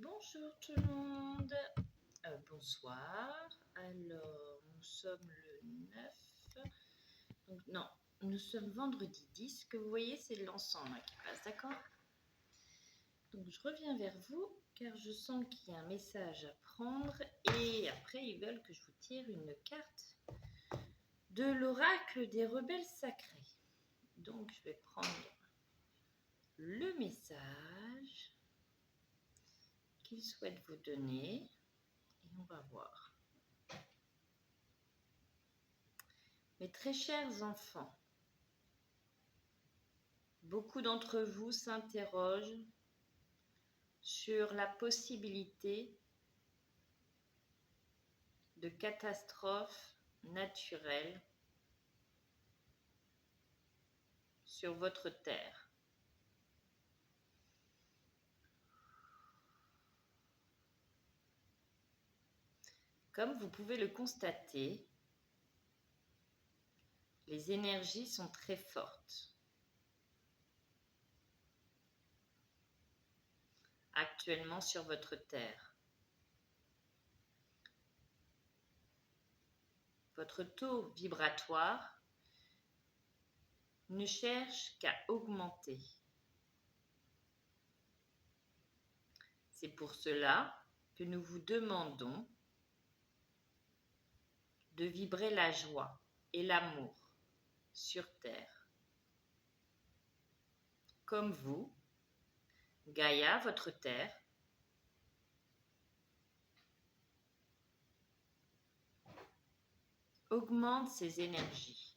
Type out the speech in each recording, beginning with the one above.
Bonjour tout le monde, bonsoir. Alors, nous sommes le 9, donc non, nous sommes vendredi 10. Ce que vous voyez, c'est l'encens là qui passe, d'accord? Donc, je reviens vers vous car je sens qu'il y a un message à prendre et après, ils veulent que je vous tire une carte de l'oracle des rebelles sacrés. Donc, je vais prendre le message qu'il souhaite vous donner et on va voir. Mes très chers enfants, beaucoup d'entre vous s'interrogent sur la possibilité de catastrophes naturelles sur votre terre. Comme vous pouvez le constater, les énergies sont très fortes. Actuellement sur votre terre. Votre taux vibratoire ne cherche qu'à augmenter. C'est pour cela que nous vous demandons de vibrer la joie et l'amour sur terre. Comme vous, Gaïa, votre terre, augmente ses énergies.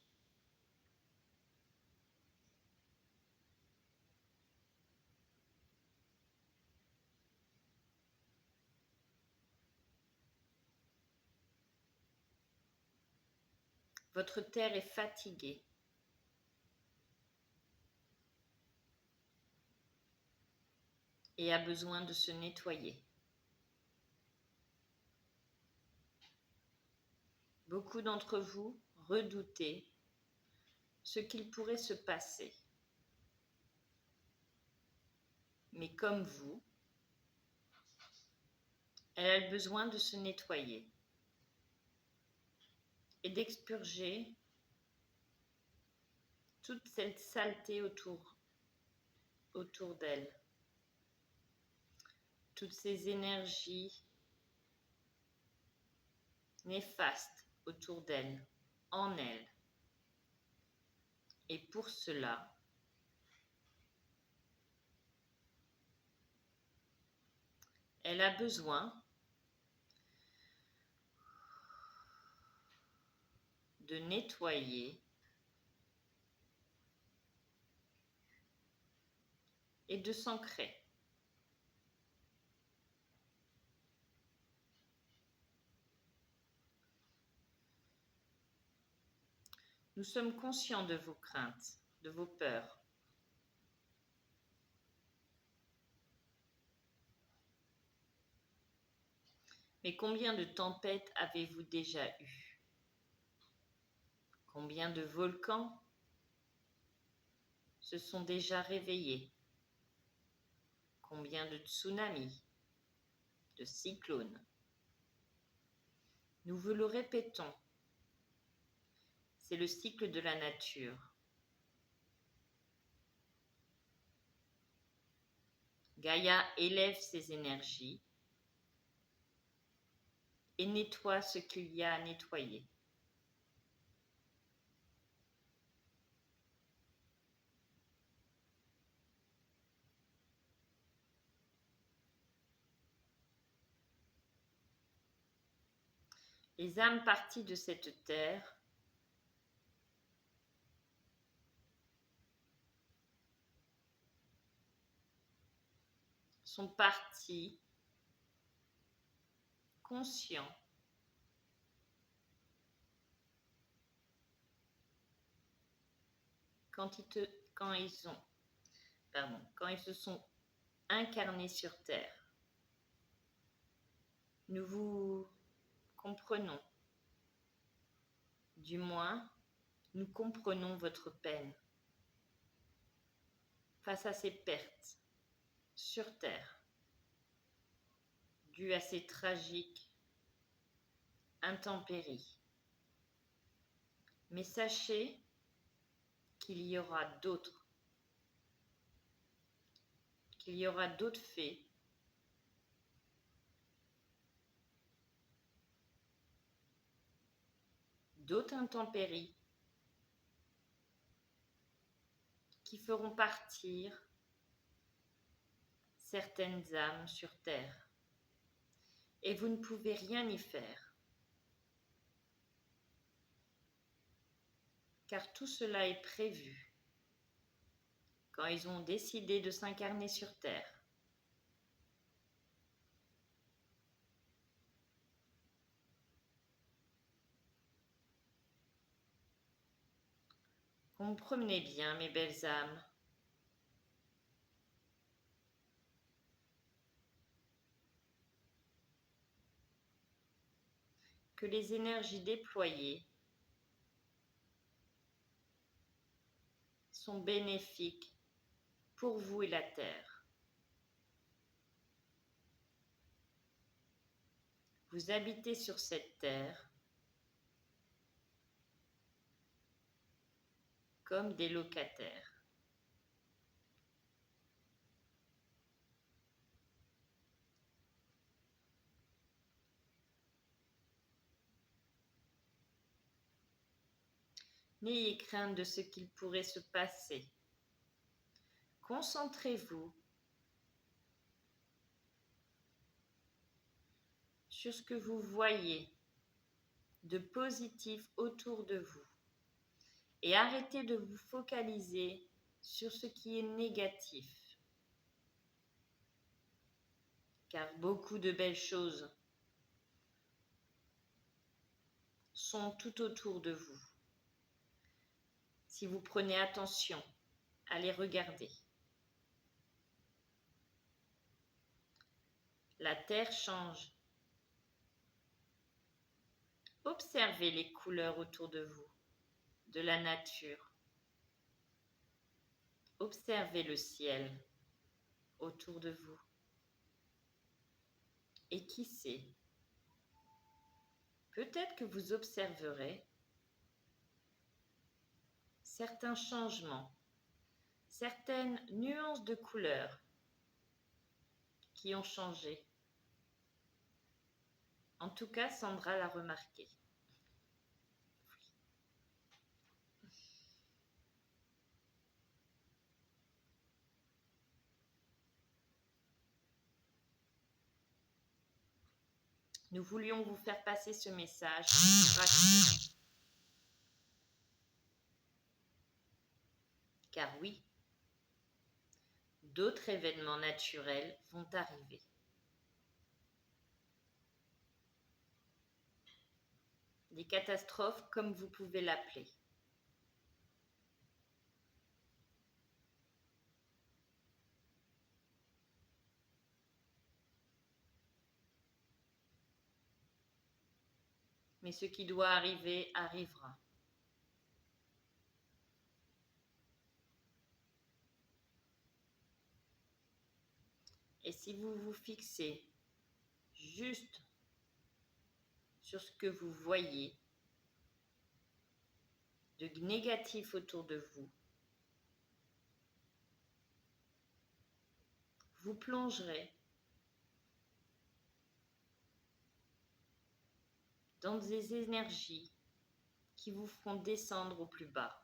Votre terre est fatiguée. Et a besoin de se nettoyer. Beaucoup d'entre vous redoutez ce qu'il pourrait se passer. Mais comme vous, elle a besoin de se nettoyer et d'expurger toute cette saleté autour d'elle. Toutes ces énergies néfastes autour d'elle, en elle. Et pour cela, elle a besoin de nettoyer et de s'ancrer. Nous sommes conscients de vos craintes, de vos peurs. Mais combien de tempêtes avez-vous déjà eues? Combien de volcans se sont déjà réveillés? Combien de tsunamis, de cyclones? Nous vous le répétons, c'est le cycle de la nature. Gaïa élève ses énergies et nettoie ce qu'il y a à nettoyer. Les âmes parties de cette terre sont parties conscients quand ils se sont incarnés sur terre. Nous vous comprenons, du moins, nous comprenons votre peine face à ces pertes sur terre. dû à ces tragiques intempéries. Mais sachez qu'il y aura d'autres faits d'autres intempéries qui feront partir certaines âmes sur terre. Et vous ne pouvez rien y faire. Car tout cela est prévu quand ils ont décidé de s'incarner sur terre. Comprenez bien, mes belles âmes, que les énergies déployées sont bénéfiques pour vous et la Terre. Vous habitez sur cette terre comme des locataires. N'ayez crainte de ce qu'il pourrait se passer. Concentrez-vous sur ce que vous voyez de positif autour de vous et arrêtez de vous focaliser sur ce qui est négatif. Car beaucoup de belles choses sont tout autour de vous. Si vous prenez attention à les regarder. La terre change. Observez les couleurs autour de vous, de la nature. Observez le ciel autour de vous. Et qui sait, peut-être que vous observerez certains changements, certaines nuances de couleurs qui ont changé. En tout cas, Sandra l'a remarqué. Nous voulions vous faire passer ce message pour vous rassurer. Car oui, d'autres événements naturels vont arriver. Des catastrophes comme vous pouvez l'appeler. Mais ce qui doit arriver arrivera. Et si vous vous fixez juste sur ce que vous voyez de négatif autour de vous, vous plongerez dans des énergies qui vous feront descendre au plus bas.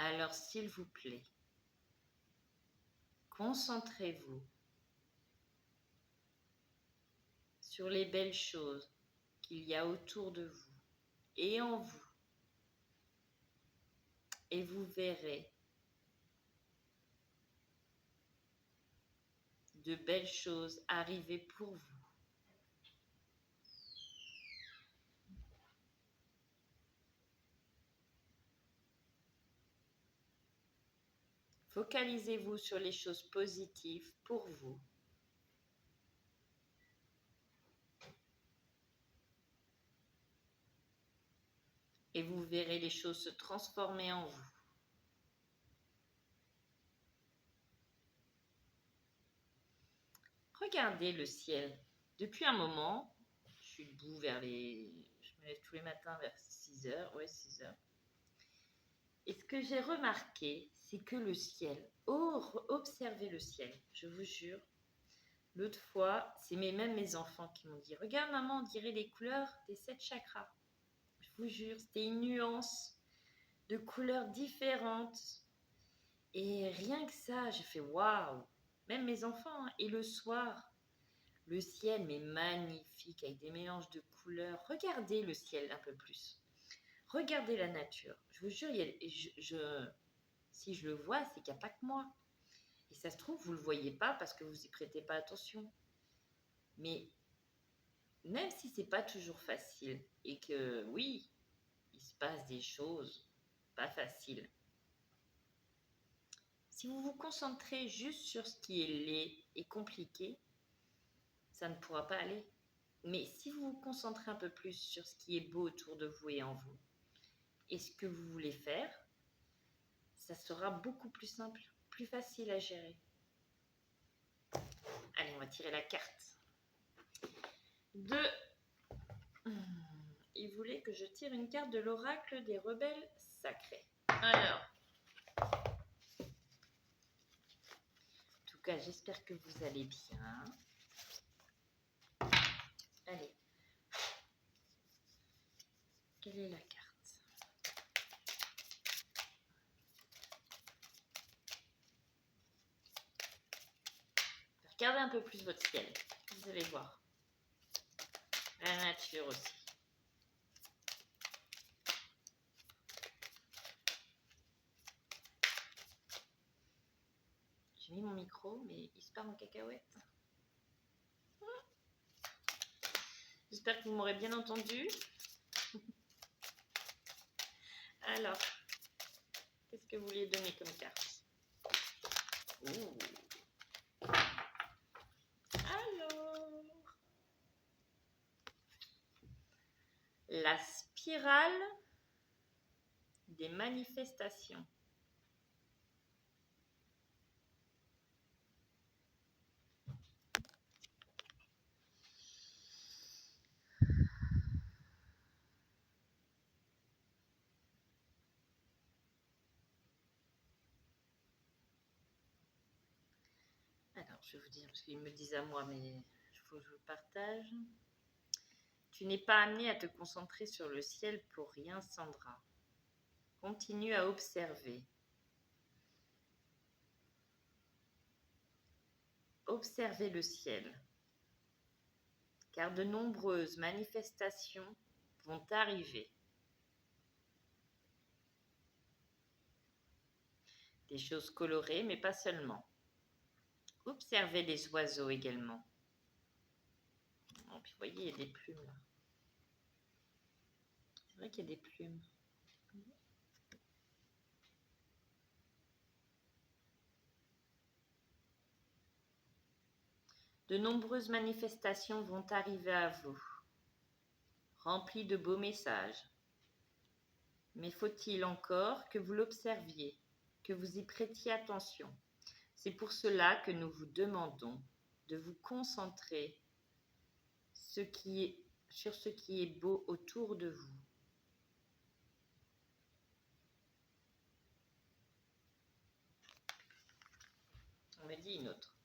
Alors, s'il vous plaît, concentrez-vous sur les belles choses qu'il y a autour de vous et en vous. Et vous verrez de belles choses arriver pour vous. Focalisez-vous sur les choses positives pour vous. Et vous verrez les choses se transformer en vous. regardez le ciel. Depuis un moment, je suis debout je me lève tous les matins vers 6 heures, ouais 6 heures. Et ce que j'ai remarqué, c'est que le ciel, observez le ciel, je vous jure. L'autre fois, c'est même mes enfants qui m'ont dit « Regarde maman, on dirait les couleurs des 7 chakras ». Je vous jure, c'était une nuance de couleurs différentes. Et rien que ça, j'ai fait « Waouh ». Même mes enfants, hein. Et le soir, le ciel, mais magnifique, avec des mélanges de couleurs. Regardez le ciel un peu plus. Regardez la nature. Je vous jure, si je le vois, c'est qu'il n'y a pas que moi. Et ça se trouve, vous ne le voyez pas parce que vous n'y prêtez pas attention. Mais même si ce n'est pas toujours facile et que oui, il se passe des choses pas faciles, si vous vous concentrez juste sur ce qui est laid et compliqué, ça ne pourra pas aller. Mais si vous vous concentrez un peu plus sur ce qui est beau autour de vous et en vous, et ce que vous voulez faire, ça sera beaucoup plus simple, plus facile à gérer. Allez, on va tirer la carte. Il voulait que je tire une carte de l'oracle des rebelles sacrés. Alors, en tout cas, j'espère que vous allez bien. Allez. Quelle est la carte? Regardez un peu plus votre ciel. Vous allez voir. La nature aussi. J'ai mis mon micro, mais il se part en cacahuète. J'espère que vous m'aurez bien entendu. Alors, qu'est-ce que vous vouliez donner comme carte? Ouh. Alors, la spirale des manifestations. Alors, je vais vous dire, parce qu'ils me disent à moi, mais il faut que je vous partage. Tu n'es pas amené à te concentrer sur le ciel pour rien, Sandra. Continue à observer. Observez le ciel, car de nombreuses manifestations vont arriver. Des choses colorées, mais pas seulement. Observez les oiseaux également. Oh, puis vous voyez, il y a des plumes là. C'est vrai qu'il y a des plumes. De nombreuses manifestations vont arriver à vous, remplies de beaux messages. Mais faut-il encore que vous l'observiez, que vous y prêtiez attention. C'est pour cela que nous vous demandons de vous concentrer sur ce qui est beau autour de vous. On me dit une autre.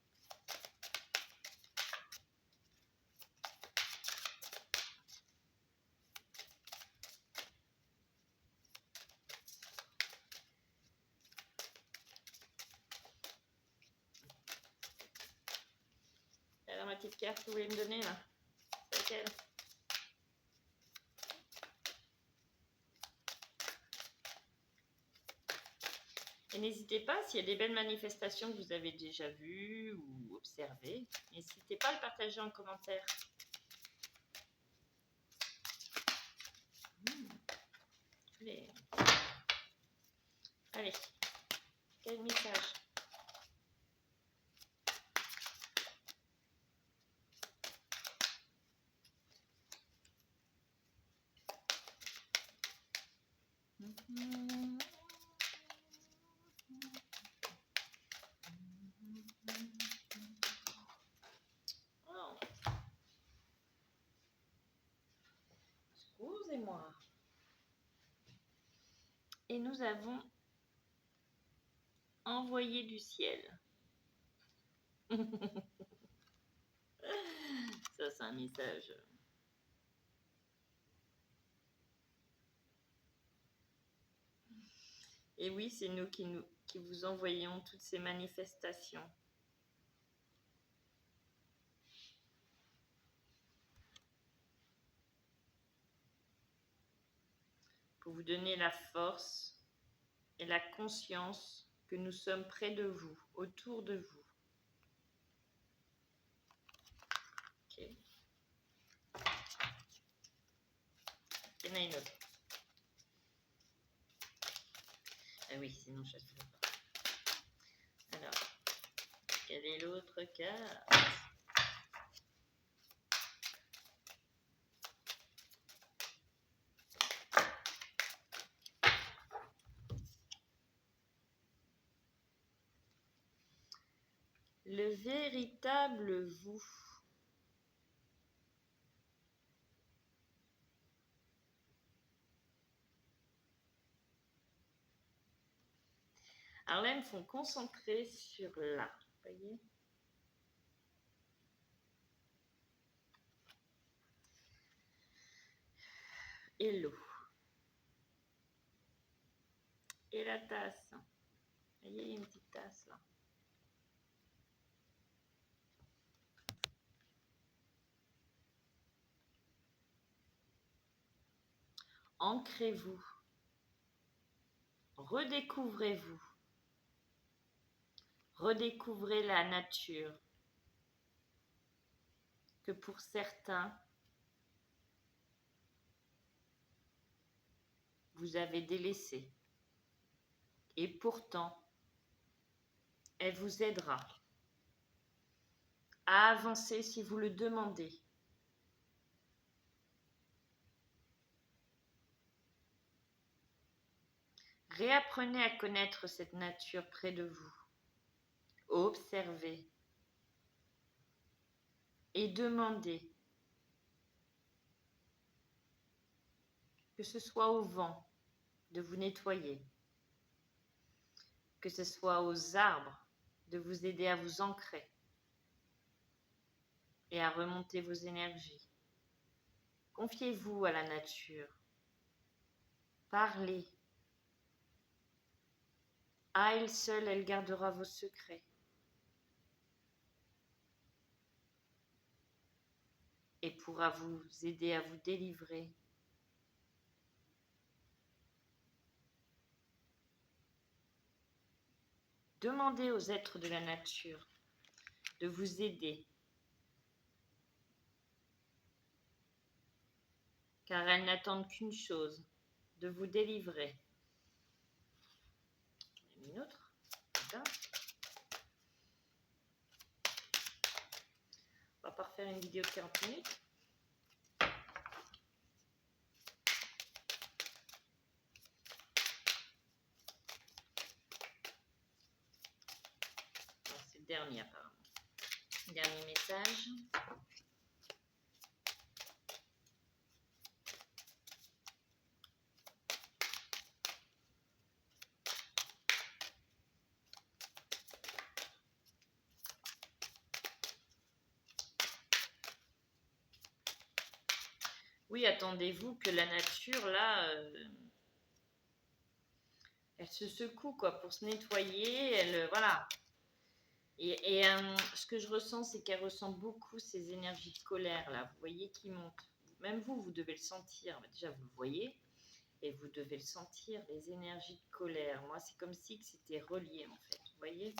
Alors ma petite carte que vous voulez me donner là, c'est laquelle? Et n'hésitez pas, s'il y a des belles manifestations que vous avez déjà vues ou observées, n'hésitez pas à le partager en commentaire. Allez, quel message? Regardez-moi. Et nous avons envoyé du ciel. Ça, c'est un message. Et oui, c'est nous qui vous envoyons toutes ces manifestations. Pour vous donner la force et la conscience que nous sommes près de vous, autour de vous. Ok. Il y en a une autre. Ah oui, sinon je ne sais pas. Alors, quelle est l'autre carte? Le véritable vous. Alors là, ils me font concentrer sur là. Vous voyez? Et l'eau. Et la tasse. Vous voyez, il y a une petite tasse là. Ancrez-vous. Redécouvrez-vous. Redécouvrez la nature que pour certains, vous avez délaissée. Et pourtant, elle vous aidera à avancer si vous le demandez. Réapprenez à connaître cette nature près de vous. Observez et demandez que ce soit au vent de vous nettoyer, que ce soit aux arbres de vous aider à vous ancrer et à remonter vos énergies. Confiez-vous à la nature. Parlez. À elle seule, elle gardera vos secrets. Et pourra vous aider à vous délivrer. Demandez aux êtres de la nature de vous aider, car elles n'attendent qu'une chose, de vous délivrer. Une autre, là. On va pas refaire une vidéo de 40 minutes. C'est le dernier apparemment. Dernier message. Oui, attendez-vous que la nature, là, elle se secoue, quoi, pour se nettoyer, elle, voilà. Et ce que je ressens, c'est qu'elle ressent beaucoup ces énergies de colère, là, vous voyez, qui montent. Même vous, vous devez le sentir. Déjà, vous le voyez, et vous devez le sentir, les énergies de colère. Moi, c'est comme si c'était relié, en fait, vous voyez.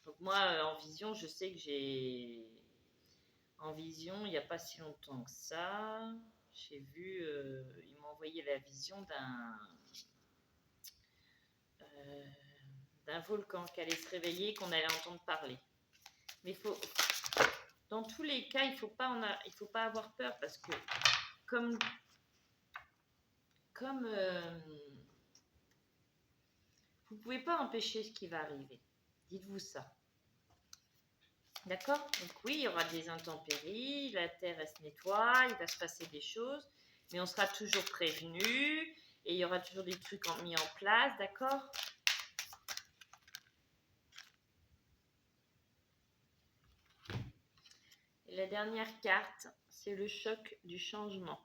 Donc moi, en vision, je sais que j'ai... En vision, il n'y a pas si longtemps que ça, j'ai vu, il m'a envoyé la vision d'un volcan qui allait se réveiller, qu'on allait entendre parler. Mais dans tous les cas, il ne faut pas avoir peur parce que comme vous ne pouvez pas empêcher ce qui va arriver. Dites-vous ça. D'accord? Donc oui, il y aura des intempéries, la terre elle se nettoie, il va se passer des choses, Mais on sera toujours prévenu et il y aura toujours des trucs mis en place, d'accord? Et la dernière carte, c'est le choc du changement.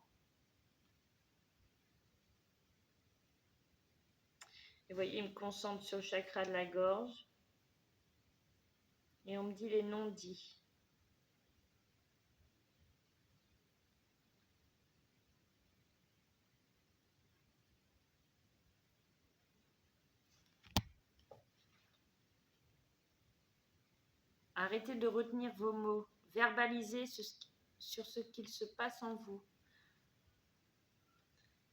Et vous voyez, il me concentre sur le chakra de la gorge. Et on me dit les non-dits. Arrêtez de retenir vos mots. Verbalisez sur ce qu'il se passe en vous.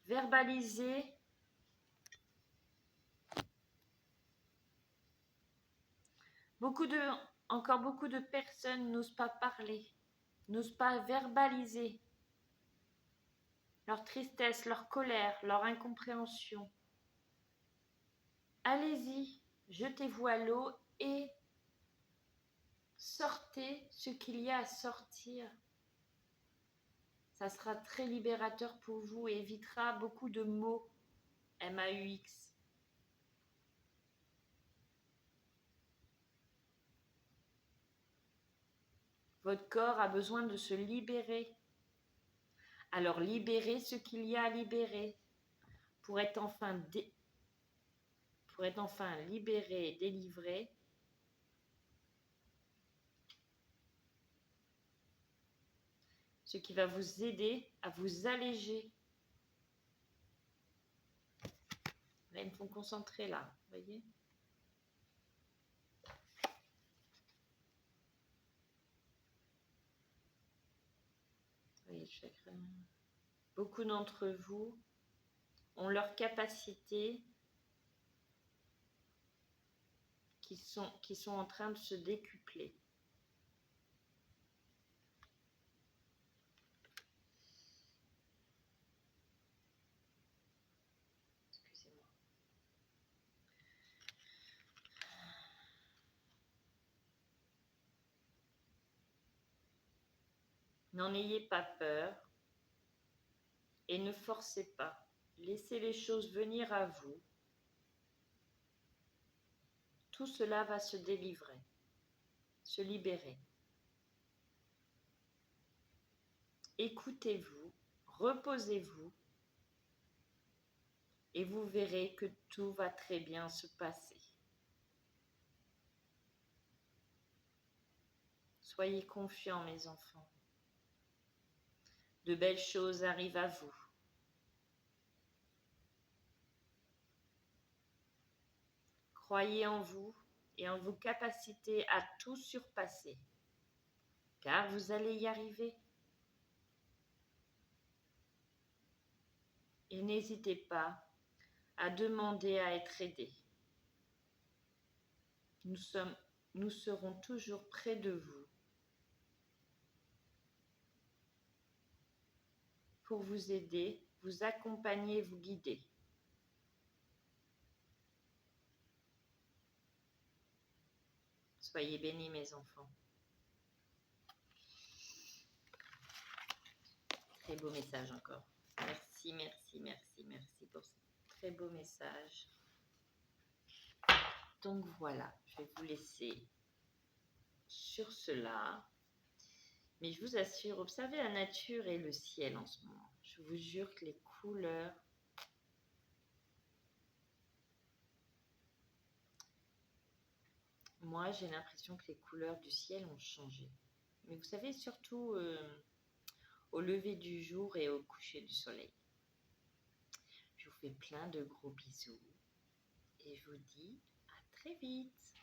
Verbalisez. Encore beaucoup de personnes n'osent pas parler, n'osent pas verbaliser leur tristesse, leur colère, leur incompréhension. Allez-y, jetez-vous à l'eau et sortez ce qu'il y a à sortir. Ça sera très libérateur pour vous et évitera beaucoup de mots MAUX. Votre corps a besoin de se libérer. Alors libérez ce qu'il y a à libérer pour être enfin libéré et délivré. Ce qui va vous aider à vous alléger. Là, ils me font concentrer là, vous voyez? Oui, beaucoup d'entre vous ont leur capacité qui sont en train de se décupler. Excusez-moi. N'en ayez pas peur et ne forcez pas. Laissez les choses venir à vous. Tout cela va se délivrer, se libérer. Écoutez-vous, reposez-vous et vous verrez que tout va très bien se passer. Soyez confiants, mes enfants. De belles choses arrivent à vous. Croyez en vous et en vos capacités à tout surpasser, car vous allez y arriver. Et n'hésitez pas à demander à être aidé. Nous serons toujours près de vous pour vous aider, vous accompagner, vous guider. Soyez bénis, mes enfants. Très beau message encore. Merci, merci, merci, merci pour ce très beau message. Donc voilà, je vais vous laisser sur cela. Mais je vous assure, observez la nature et le ciel en ce moment. Je vous jure que les couleurs... Moi, j'ai l'impression que les couleurs du ciel ont changé. Mais vous savez, surtout au lever du jour et au coucher du soleil. Je vous fais plein de gros bisous et je vous dis à très vite.